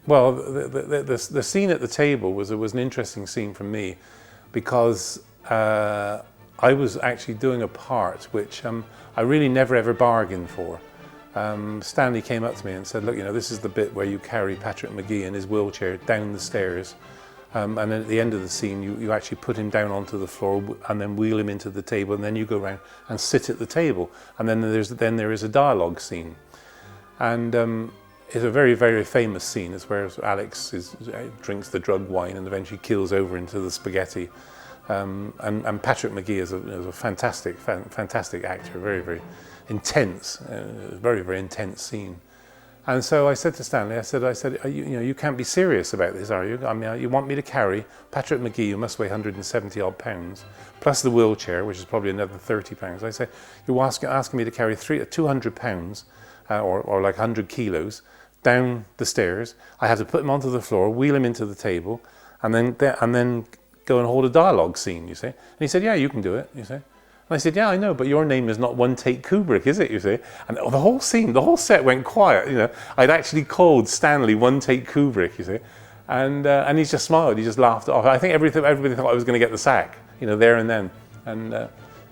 Well, the scene at the table was an interesting scene for me because I was actually doing a part which I really never ever bargained for. Stanley came up to me and said, look, you know, this is the bit where you carry Patrick Magee in his wheelchair down the stairs, and then at the end of the scene you actually put him down onto the floor and then wheel him into the table, and then you go around and sit at the table, and then there is a dialogue scene. And it's a very, very famous scene. It's where Alex drinks the drug wine and eventually keels over into the spaghetti. And Patrick Magee is a fantastic actor, very, very intense, very, very intense scene. And so I said to Stanley, I said, you know, you can't be serious about this, are you? I mean, you want me to carry Patrick Magee, who must weigh 170 odd pounds, plus the wheelchair, which is probably another 30 pounds. I said, you're asking me to carry 200 pounds, or like 100 kilos, down the stairs. I had to put him onto the floor, wheel him into the table, and then go and hold a dialogue scene, you see. And he said, yeah, you can do it, you see. And I said, yeah, I know, but your name is not One Take Kubrick, is it, you see? And the whole scene, the whole set went quiet, you know. I'd actually called Stanley One Take Kubrick, you see. And he just smiled, he just laughed it off. I think everybody thought I was going to get the sack, you know, there and then.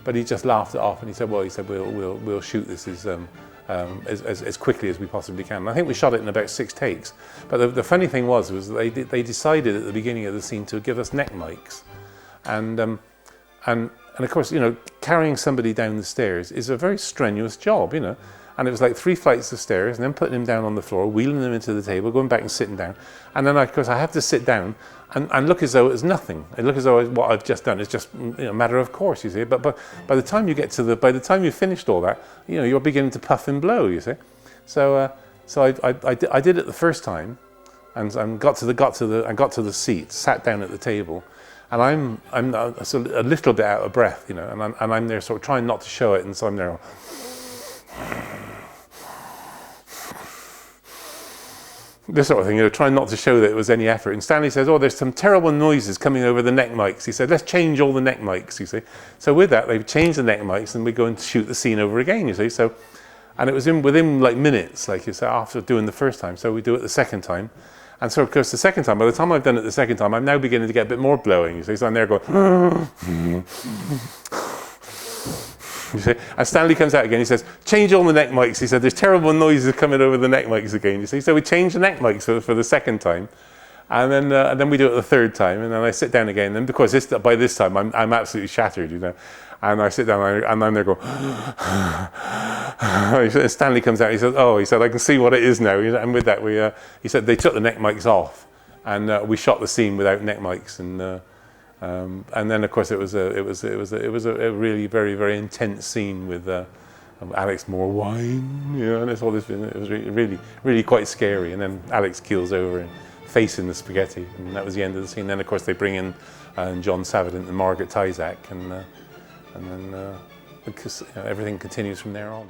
But he just laughed it off, and he said, well, we'll shoot this as quickly as we possibly can. And I think we shot it in about 6 takes. But the funny thing was they decided at the beginning of the scene to give us neck mics, and of course, you know, carrying somebody down the stairs is a very strenuous job, you know. And it was like 3 flights of stairs, and then putting him down on the floor, wheeling them into the table, going back and sitting down, and then of course I have to sit down and look as though it was nothing. It look as though what I've just done is just, you know, a matter of course, you see. But by the time you get to by the time you've finished all that, you know, you're beginning to puff and blow, you see. So I did it the first time, and got to the seat, sat down at the table, and I'm a little bit out of breath, you know, and I'm there sort of trying not to show it, and so I'm there. This sort of thing, you know, trying not to show that it was any effort. And Stanley says, oh, there's some terrible noises coming over the neck mics. He said, let's change all the neck mics, you see. So with that, they've changed the neck mics, and we go and shoot the scene over again, you see. So, and it was within like minutes, like you said, after doing the first time. So we do it the second time. And so, of course, the second time, by the time I've done it the second time, I'm now beginning to get a bit more blowing, you see. So I'm there going, you see? And Stanley comes out again, he says, change all the neck mics. He said, there's terrible noises coming over the neck mics again, you see. So we change the neck mics for the second time. And then we do it the third time, and then I sit down again. And because by this time, I'm absolutely shattered, you know. And I sit down, and I'm there going, Stanley comes out, he says, oh, he said, I can see what it is now. And with that, he said, they took the neck mics off, and we shot the scene without neck mics. And then, of course, it was a really very, very intense scene with Alex, more wine, you know, and it's all this. It was really, really quite scary. And then Alex keels over and facing the spaghetti, and that was the end of the scene. Then, of course, they bring in John Savidan and Margaret Tyzak, and then because, you know, everything continues from there on.